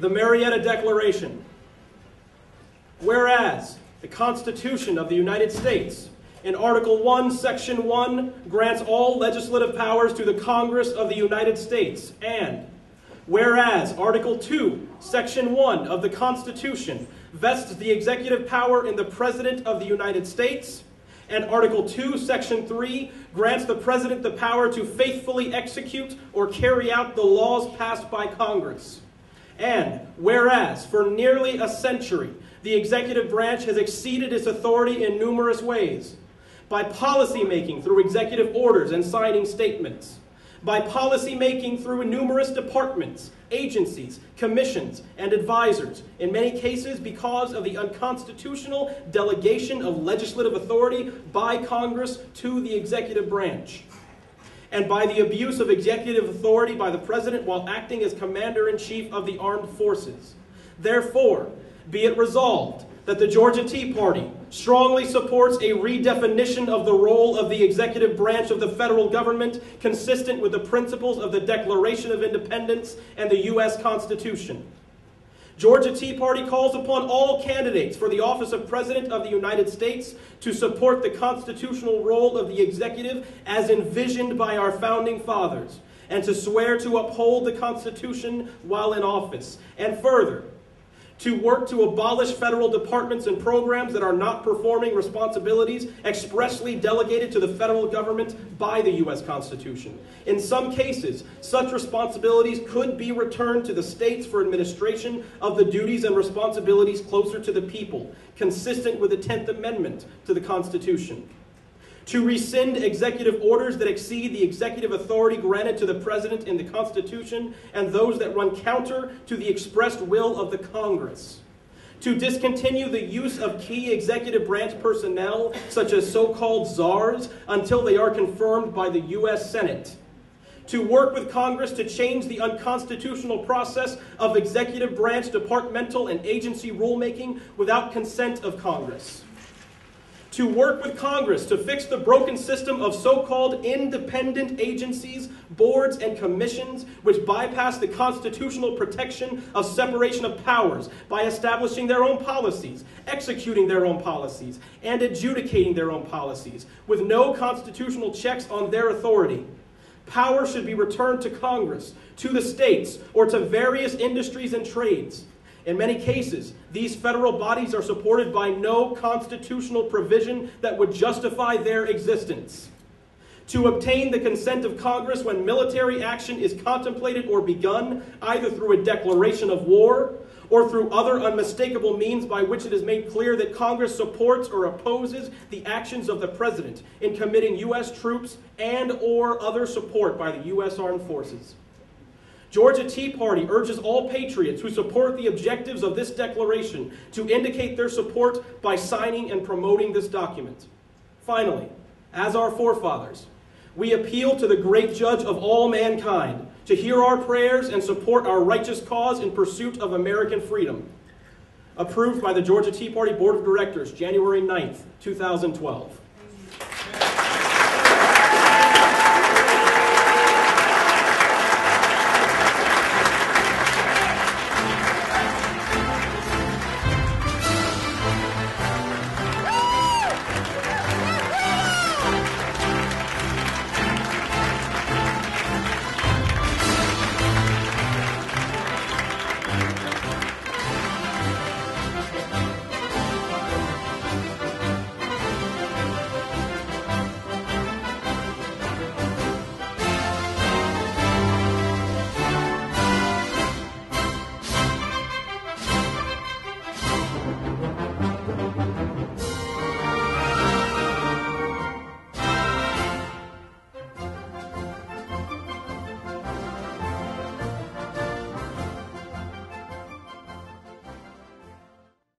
The Marietta Declaration. Whereas the Constitution of the United States, in Article 1, Section 1, grants all legislative powers to the Congress of the United States, and whereas Article 2, Section 1 of the Constitution vests the executive power in the President of the United States, and Article 2, Section 3 grants the President the power to faithfully execute or carry out the laws passed by Congress. And whereas, for nearly a century, the executive branch has exceeded its authority in numerous ways, by policy making through executive orders and signing statements, by policy making through numerous departments, agencies, commissions, and advisors, in many cases because of the unconstitutional delegation of legislative authority by Congress to the executive branch, and by the abuse of executive authority by the President while acting as Commander-in-Chief of the Armed Forces. Therefore, be it resolved that the Georgia Tea Party strongly supports a redefinition of the role of the executive branch of the federal government consistent with the principles of the Declaration of Independence and the U.S. Constitution. Georgia Tea Party calls upon all candidates for the office of President of the United States to support the constitutional role of the executive as envisioned by our founding fathers, and to swear to uphold the Constitution while in office, and further, to work to abolish federal departments and programs that are not performing responsibilities expressly delegated to the federal government by the U.S. Constitution. In some cases, such responsibilities could be returned to the states for administration of the duties and responsibilities closer to the people, consistent with the 10th Amendment to the Constitution. To rescind executive orders that exceed the executive authority granted to the President in the Constitution and those that run counter to the expressed will of the Congress. To discontinue the use of key executive branch personnel, such as so-called czars, until they are confirmed by the U.S. Senate. To work with Congress to change the unconstitutional process of executive branch, departmental, and agency rulemaking without consent of Congress. To work with Congress to fix the broken system of so-called independent agencies, boards, and commissions which bypass the constitutional protection of separation of powers by establishing their own policies, executing their own policies, and adjudicating their own policies, with no constitutional checks on their authority. Power should be returned to Congress, to the states, or to various industries and trades. In many cases, these federal bodies are supported by no constitutional provision that would justify their existence. To obtain the consent of Congress when military action is contemplated or begun, either through a declaration of war or through other unmistakable means by which it is made clear that Congress supports or opposes the actions of the President in committing U.S. troops and/or other support by the U.S. Armed Forces. Georgia Tea Party urges all patriots who support the objectives of this declaration to indicate their support by signing and promoting this document. Finally, as our forefathers, we appeal to the great judge of all mankind to hear our prayers and support our righteous cause in pursuit of American freedom. Approved by the Georgia Tea Party Board of Directors, January 9th, 2012.